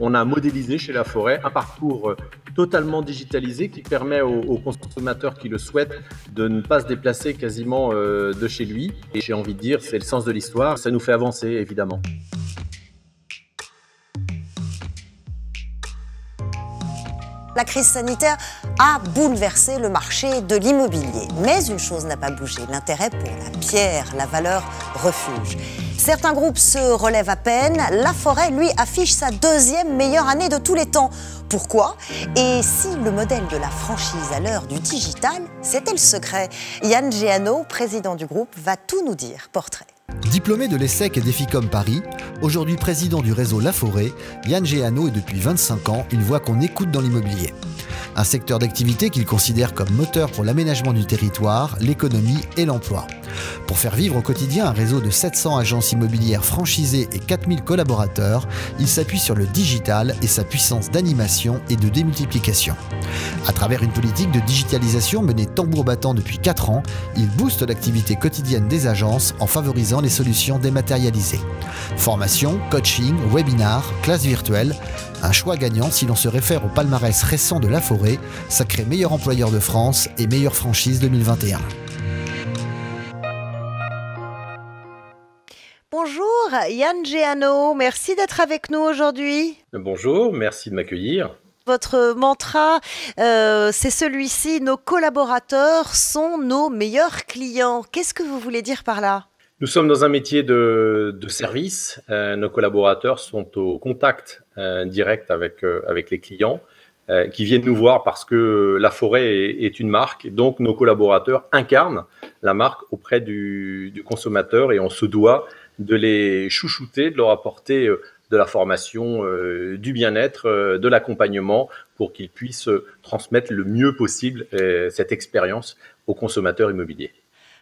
on a modélisé chez Laforêt un parcours totalement digitalisé qui permet aux consommateurs qui le souhaitent de ne pas se déplacer quasiment de chez lui. Et j'ai envie de dire, c'est le sens de l'histoire, ça nous fait avancer évidemment. La crise sanitaire a bouleversé le marché de l'immobilier. Mais une chose n'a pas bougé, l'intérêt pour la pierre, la valeur refuge. Certains groupes se relèvent à peine. Laforêt, lui, affiche sa deuxième meilleure année de tous les temps. Pourquoi? Et si le modèle de la franchise à l'heure du digital, c'était le secret? Yann Géano, président du groupe, va tout nous dire. Portrait. Diplômé de l'ESSEC et d'Efficom Paris, aujourd'hui président du réseau Laforêt, Yann Géano est depuis 25 ans une voix qu'on écoute dans l'immobilier. Un secteur d'activité qu'il considère comme moteur pour l'aménagement du territoire, l'économie et l'emploi. Pour faire vivre au quotidien un réseau de 700 agences immobilières franchisées et 4000 collaborateurs, il s'appuie sur le digital et sa puissance d'animation et de démultiplication. À travers une politique de digitalisation menée tambour battant depuis 4 ans, il booste l'activité quotidienne des agences en favorisant les solutions dématérialisées. Formation, coaching, webinars, classes virtuelles, un choix gagnant si l'on se réfère au palmarès récent de Laforêt, sacré meilleur employeur de France et meilleure franchise 2021. Bonjour Yann Géano, merci d'être avec nous aujourd'hui. Bonjour, merci de m'accueillir. Votre mantra, c'est celui-ci, nos collaborateurs sont nos meilleurs clients. Qu'est-ce que vous voulez dire par là? Nous sommes dans un métier de service. Nos collaborateurs sont au contact direct avec les clients qui viennent nous voir parce que Laforêt est une marque. Donc, nos collaborateurs incarnent la marque auprès du consommateur et on se doit de les chouchouter, de leur apporter de la formation, du bien-être, de l'accompagnement pour qu'ils puissent transmettre le mieux possible cette expérience aux consommateurs immobiliers.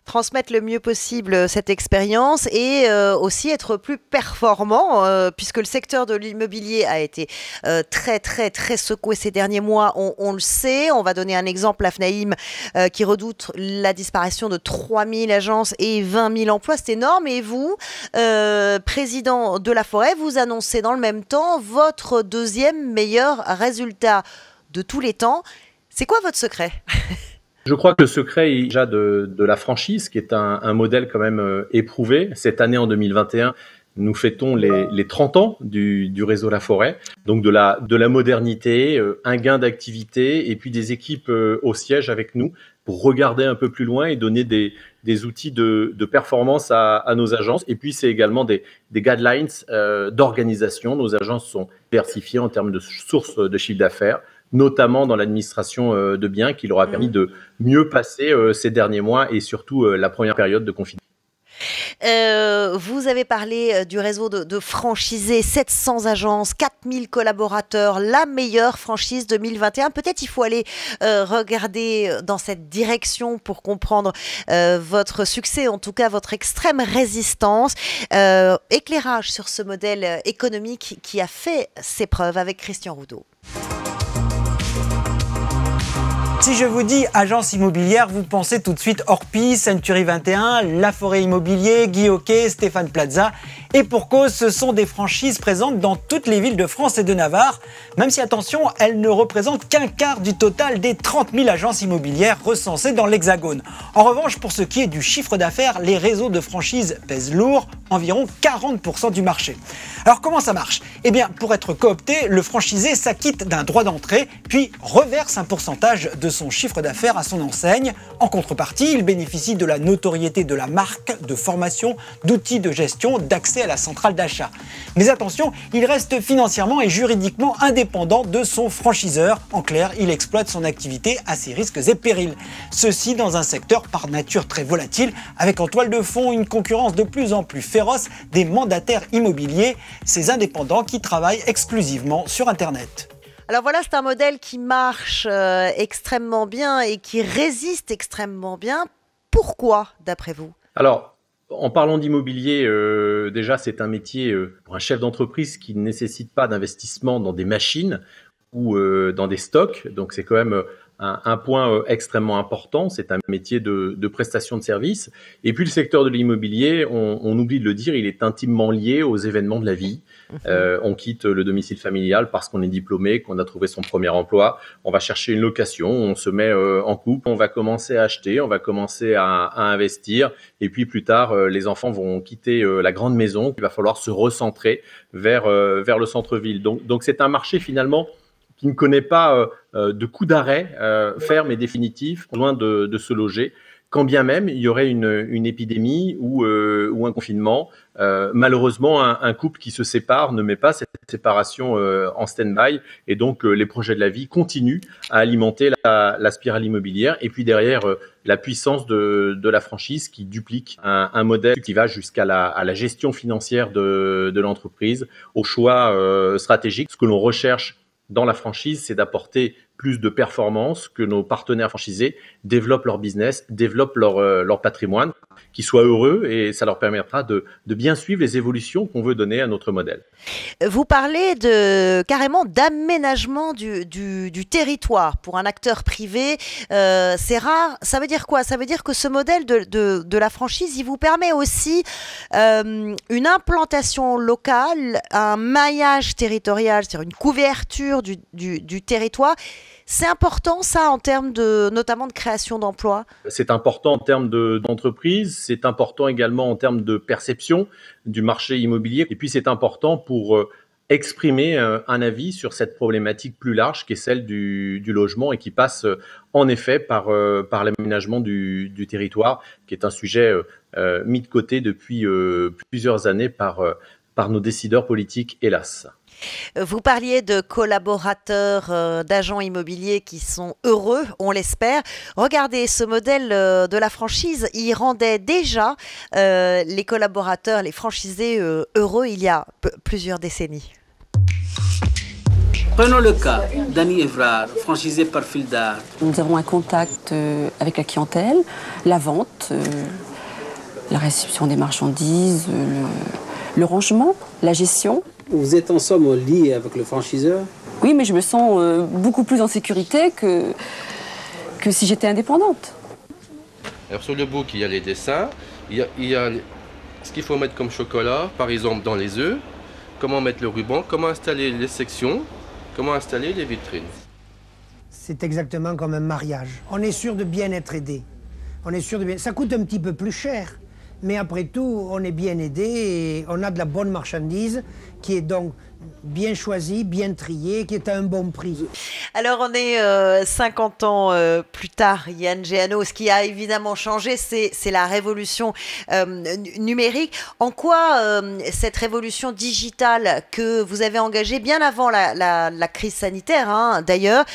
Transmettre le mieux possible cette expérience et aussi être plus performant puisque le secteur de l'immobilier a été très secoué ces derniers mois, on le sait. On va donner un exemple, la FNAIM qui redoute la disparition de 3000 agences et 20 000 emplois, c'est énorme. Et vous, président de Laforêt, vous annoncez dans le même temps votre deuxième meilleur résultat de tous les temps. C'est quoi votre secret ? Je crois que le secret est déjà de la franchise, qui est un modèle quand même éprouvé. Cette année, en 2021, nous fêtons les 30 ans du réseau Laforêt. Donc de la modernité, un gain d'activité et puis des équipes au siège avec nous pour regarder un peu plus loin et donner des outils de performance à nos agences. Et puis, c'est également des guidelines d'organisation. Nos agences sont diversifiées en termes de sources de chiffre d'affaires, notamment dans l'administration de biens, qui leur a permis de mieux passer ces derniers mois et surtout la première période de confinement. Vous avez parlé du réseau de franchisés, 700 agences, 4000 collaborateurs, la meilleure franchise 2021. Peut-être il faut aller regarder dans cette direction pour comprendre votre succès, en tout cas votre extrême résistance. Éclairage sur ce modèle économique qui a fait ses preuves avec Christian Roudot. Si je vous dis agence immobilière, vous pensez tout de suite Orpi, Century 21, Laforêt Immobilier, Guy Hockey, Stéphane Plaza. Et pour cause, ce sont des franchises présentes dans toutes les villes de France et de Navarre, même si, attention, elles ne représentent qu'un quart du total des 30 000 agences immobilières recensées dans l'Hexagone. En revanche, pour ce qui est du chiffre d'affaires, les réseaux de franchises pèsent lourd, environ 40% du marché. Alors comment ça marche? Eh bien, pour être coopté, le franchisé s'acquitte d'un droit d'entrée, puis reverse un pourcentage de son chiffre d'affaires à son enseigne. En contrepartie, il bénéficie de la notoriété de la marque, de formation, d'outils de gestion, d'accès à la centrale d'achat. Mais attention, il reste financièrement et juridiquement indépendant de son franchiseur. En clair, il exploite son activité à ses risques et périls. Ceci dans un secteur par nature très volatile, avec en toile de fond une concurrence de plus en plus féroce des mandataires immobiliers, ces indépendants qui travaillent exclusivement sur Internet. Alors voilà, c'est un modèle qui marche extrêmement bien et qui résiste extrêmement bien. Pourquoi, d'après vous? Alors, en parlant d'immobilier, déjà, c'est un métier pour un chef d'entreprise qui ne nécessite pas d'investissement dans des machines ou dans des stocks. Donc, c'est quand même un point extrêmement important. C'est un métier de prestation de services. Et puis le secteur de l'immobilier, on oublie de le dire, il est intimement lié aux événements de la vie. On quitte le domicile familial parce qu'on est diplômé, qu'on a trouvé son premier emploi. On va chercher une location, on se met en couple, on va commencer à acheter, on va commencer à investir. Et puis plus tard, les enfants vont quitter la grande maison. Il va falloir se recentrer vers le centre-ville. Donc c'est un marché finalement qui ne connaît pas de coup d'arrêt ferme et définitif, loin de se loger. Quand bien même il y aurait une épidémie ou un confinement, malheureusement un couple qui se sépare ne met pas cette séparation en stand-by, et donc les projets de la vie continuent à alimenter la spirale immobilière. Et puis derrière, la puissance de la franchise qui duplique un modèle qui va jusqu'à la gestion financière de l'entreprise, au choix stratégique. Ce que l'on recherche dans la franchise, c'est d'apporter plus de performance, que nos partenaires franchisés développent leur business, développent leur patrimoine, qu'ils soient heureux, et ça leur permettra de bien suivre les évolutions qu'on veut donner à notre modèle. Vous parlez carrément d'aménagement du territoire pour un acteur privé. C'est rare. Ça veut dire quoi? Ça veut dire que ce modèle de la franchise, il vous permet aussi une implantation locale, un maillage territorial, c'est-à-dire une couverture du territoire. C'est important, ça, en termes notamment de création d'emplois? C'est important en termes d'entreprise, c'est important également en termes de perception du marché immobilier, et puis c'est important pour exprimer un avis sur cette problématique plus large qui est celle du logement, et qui passe en effet par l'aménagement du territoire, qui est un sujet mis de côté depuis plusieurs années par nos décideurs politiques, hélas. Vous parliez de collaborateurs, d'agents immobiliers qui sont heureux, on l'espère. Regardez, ce modèle de la franchise, il rendait déjà les collaborateurs, les franchisés heureux il y a plusieurs décennies. Prenons le cas d'Annie Evrard, franchisée par Fildar. Nous avons un contact avec la clientèle, la vente, la réception des marchandises, le rangement, la gestion. Vous êtes en somme lié avec le franchiseur? Oui, mais je me sens beaucoup plus en sécurité que si j'étais indépendante. Alors sur le book, il y a les dessins, il y a ce qu'il faut mettre comme chocolat, par exemple dans les œufs, comment mettre le ruban, comment installer les sections, comment installer les vitrines. C'est exactement comme un mariage. On est sûr de bien être aidé. On est sûr de bien... Ça coûte un petit peu plus cher. Mais après tout, on est bien aidé et on a de la bonne marchandise qui est donc bien choisie, bien triée, qui est à un bon prix. Alors on est 50 ans plus tard, Yann Géano. Ce qui a évidemment changé, c'est la révolution numérique. En quoi cette révolution digitale que vous avez engagée bien avant la crise sanitaire, hein, d'ailleurs,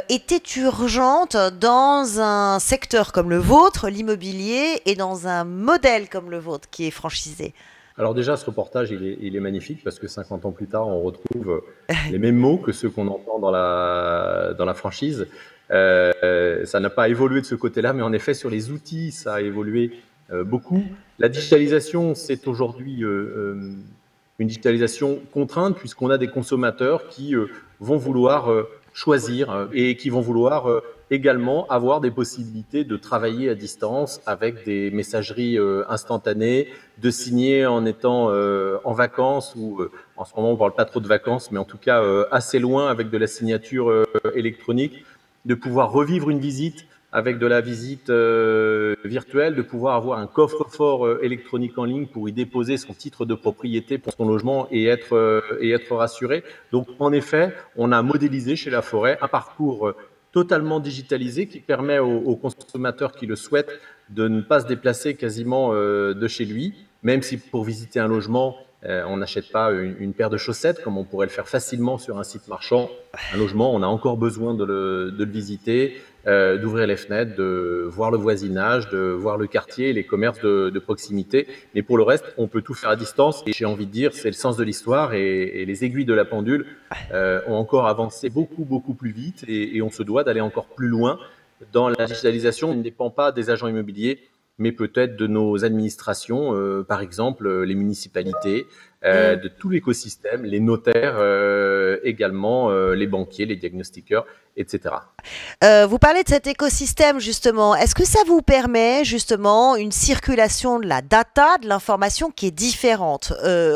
était urgente dans un secteur comme le vôtre, l'immobilier, et dans un modèle comme le vôtre qui est franchisé? Alors déjà, ce reportage, il est magnifique parce que 50 ans plus tard, on retrouve les mêmes mots que ceux qu'on entend dans la franchise. Ça n'a pas évolué de ce côté-là, mais en effet, sur les outils, ça a évolué beaucoup. La digitalisation, c'est aujourd'hui une digitalisation contrainte, puisqu'on a des consommateurs qui vont vouloir choisir et qui vont vouloir également avoir des possibilités de travailler à distance avec des messageries instantanées, de signer en étant en vacances, ou en ce moment on ne parle pas trop de vacances, mais en tout cas assez loin avec de la signature électronique, de pouvoir revivre une visite avec de la visite virtuelle, de pouvoir avoir un coffre-fort électronique en ligne pour y déposer son titre de propriété pour son logement et être rassuré. Donc en effet, on a modélisé chez Laforêt un parcours totalement digitalisé qui permet aux consommateurs qui le souhaitent de ne pas se déplacer quasiment de chez lui, même si pour visiter un logement, on n'achète pas une paire de chaussettes comme on pourrait le faire facilement sur un site marchand. Un logement, on a encore besoin de le visiter, d'ouvrir les fenêtres, de voir le voisinage, de voir le quartier, les commerces de proximité. Mais pour le reste, on peut tout faire à distance. Et j'ai envie de dire, c'est le sens de l'histoire, et les aiguilles de la pendule ont encore avancé beaucoup, beaucoup plus vite, et on se doit d'aller encore plus loin dans la digitalisation. On ne dépend pas des agents immobiliers, mais peut-être de nos administrations, par exemple les municipalités, de tout l'écosystème, les notaires également, les banquiers, les diagnostiqueurs, etc. Vous parlez de cet écosystème justement. Est-ce que ça vous permet justement une circulation de la data, de l'information qui est différente?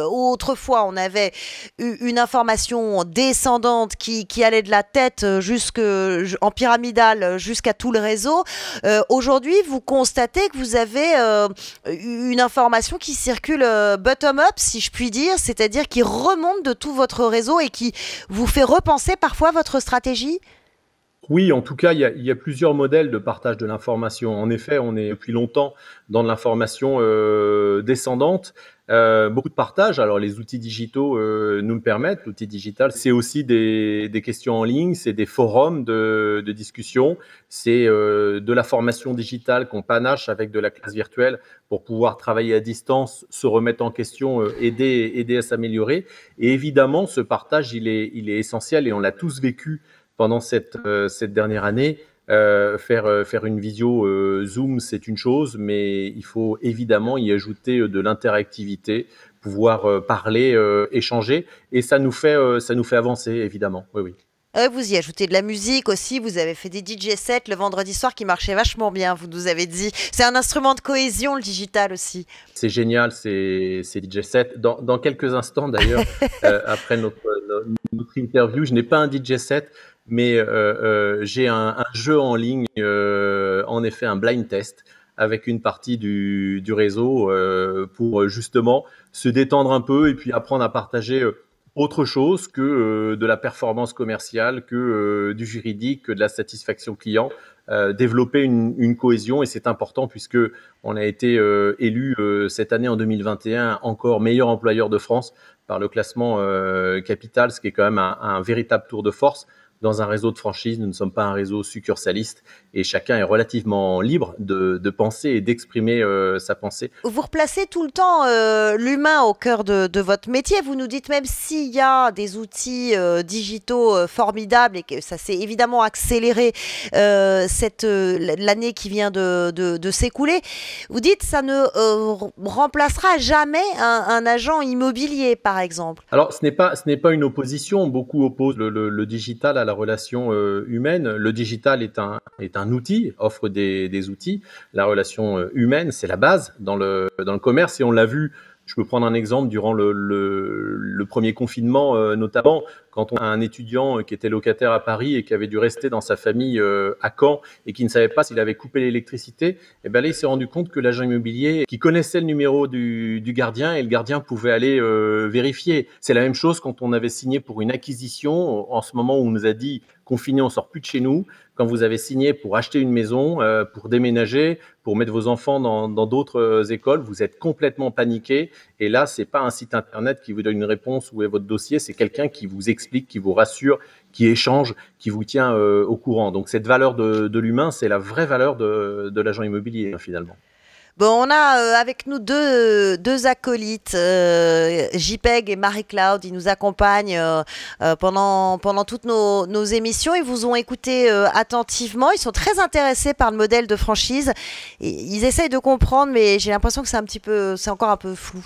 Autrefois, on avait une information descendante qui allait de la tête en pyramidale jusqu'à tout le réseau. Aujourd'hui, vous constatez que vous avez une information qui circule bottom-up, si je puis dire, c'est-à-dire qui remonte de tout votre réseau et qui vous fait repenser parfois votre stratégie? Oui, en tout cas, il y a plusieurs modèles de partage de l'information. En effet, on est depuis longtemps dans de l'information descendante. Beaucoup de partage. Alors, les outils digitaux nous le permettent. L'outil digital, c'est aussi des questions en ligne, c'est des forums de discussion, c'est de la formation digitale qu'on panache avec de la classe virtuelle pour pouvoir travailler à distance, se remettre en question, aider à s'améliorer. Et évidemment, ce partage, il est essentiel et on l'a tous vécu pendant cette dernière année. Faire une visio Zoom, c'est une chose, mais il faut évidemment y ajouter de l'interactivité, pouvoir parler, échanger, et ça nous fait avancer, évidemment. Oui, oui. Vous y ajoutez de la musique aussi, vous avez fait des DJ sets le vendredi soir qui marchaient vachement bien, vous nous avez dit. C'est un instrument de cohésion, le digital aussi. C'est génial, ces DJ sets. Dans quelques instants d'ailleurs, après notre interview, je n'ai pas un DJ set, mais j'ai un jeu en ligne, en effet un blind test, avec une partie du réseau pour justement se détendre un peu et puis apprendre à partager autre chose que de la performance commerciale, que du juridique, que de la satisfaction client, développer une cohésion, et c'est important puisque on a été élu cette année en 2021 encore meilleur employeur de France par le classement Capital, ce qui est quand même un véritable tour de force. Dans un réseau de franchise, nous ne sommes pas un réseau succursaliste et chacun est relativement libre de penser et d'exprimer sa pensée. Vous replacez tout le temps l'humain au cœur de votre métier. Vous nous dites même s'il y a des outils digitaux formidables et que ça s'est évidemment accéléré l'année qui vient de s'écouler, vous dites ça ne remplacera jamais un agent immobilier, par exemple. Alors, ce n'est pas une opposition. Beaucoup opposent le digital à la relation humaine. Le digital est un outil, offre des outils. La relation humaine, c'est la base dans le commerce, et on l'a vu. Je peux prendre un exemple durant le premier confinement, notamment quand on a un étudiant qui était locataire à Paris et qui avait dû rester dans sa famille à Caen et qui ne savait pas s'il avait coupé l'électricité. Et ben là, il s'est rendu compte que l'agent immobilier qui connaissait le numéro du gardien, et le gardien pouvait aller vérifier. C'est la même chose quand on avait signé pour une acquisition. En ce moment où on nous a dit confiné, on sort plus de chez nous. Quand vous avez signé pour acheter une maison, pour déménager, pour mettre vos enfants dans d'autres écoles, vous êtes complètement paniqué. Et là, c'est pas un site internet qui vous donne une réponse où est votre dossier, c'est quelqu'un qui vous explique, qui vous rassure, qui échange, qui vous tient au courant. Donc cette valeur de l'humain, c'est la vraie valeur de l'agent immobilier, finalement. Bon, on a avec nous deux acolytes, JPEG et Marie-Claude. Ils nous accompagnent pendant toutes nos émissions. Ils vous ont écouté attentivement. Ils sont très intéressés par le modèle de franchise. Et ils essayent de comprendre, mais j'ai l'impression que c'est encore un peu flou.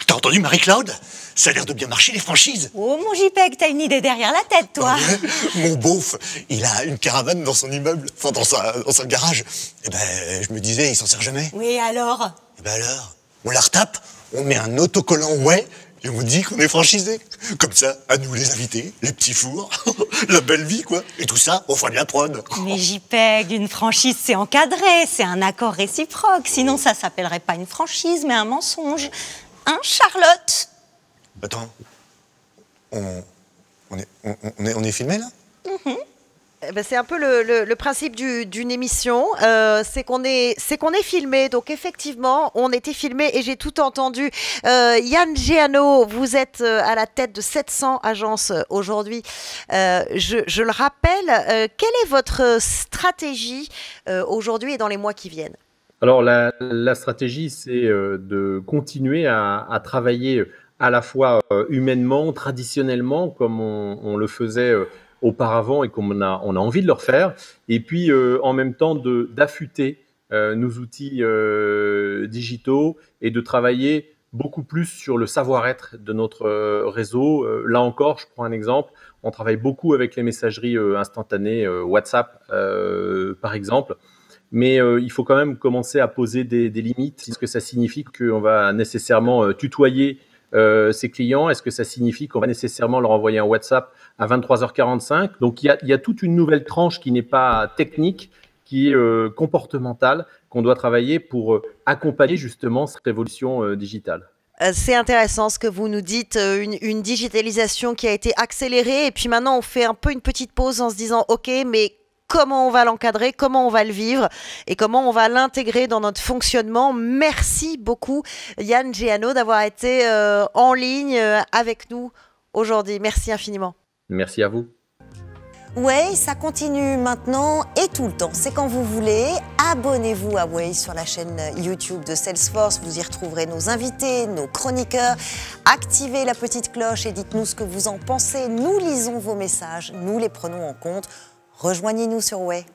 T'as entendu Marie-Claude? Ça a l'air de bien marcher, les franchises. Oh, mon JPEG, t'as une idée derrière la tête, toi. Mon beauf, il a une caravane dans son immeuble, enfin dans sa garage. Eh ben, je me disais, il s'en sert jamais. Oui, alors? Eh ben alors, on la retape, on met un autocollant ouais, et on dit qu'on est franchisé. Comme ça, à nous les invités, les petits fours, la belle vie, quoi. Et tout ça, au fond de la prod. Mais JPEG, une franchise, c'est encadré, c'est un accord réciproque. Sinon, ça s'appellerait pas une franchise, mais un mensonge. Hein, Charlotte? Attends, on est filmé, là? Ben, c'est un peu le principe d'une émission, c'est qu'on est filmé. Donc effectivement, on était filmé et j'ai tout entendu. Yann Géano, vous êtes à la tête de 700 agences aujourd'hui. Je le rappelle, quelle est votre stratégie aujourd'hui et dans les mois qui viennent? Alors la stratégie, c'est de continuer à travailler à la fois humainement, traditionnellement, comme on le faisait auparavant et comme on a envie de le refaire, et puis en même temps d'affûter nos outils digitaux et de travailler beaucoup plus sur le savoir-être de notre réseau. Là encore, je prends un exemple. On travaille beaucoup avec les messageries instantanées, WhatsApp par exemple. Mais il faut quand même commencer à poser des limites. Est-ce que ça signifie qu'on va nécessairement tutoyer ses clients? Est-ce que ça signifie qu'on va nécessairement leur envoyer un WhatsApp à 23h45? Donc il y a toute une nouvelle tranche qui n'est pas technique, qui est comportementale, qu'on doit travailler pour accompagner justement cette révolution digitale. C'est intéressant ce que vous nous dites, une digitalisation qui a été accélérée et puis maintenant on fait un peu une petite pause en se disant ok, mais comment on va l'encadrer, comment on va le vivre et comment on va l'intégrer dans notre fonctionnement. Merci beaucoup Yann Géano d'avoir été en ligne avec nous aujourd'hui. Merci infiniment. Merci à vous. Way, ça continue maintenant et tout le temps. C'est quand vous voulez. Abonnez-vous à Way sur la chaîne YouTube de Salesforce. Vous y retrouverez nos invités, nos chroniqueurs. Activez la petite cloche et dites-nous ce que vous en pensez. Nous lisons vos messages, nous les prenons en compte. Rejoignez-nous sur Way.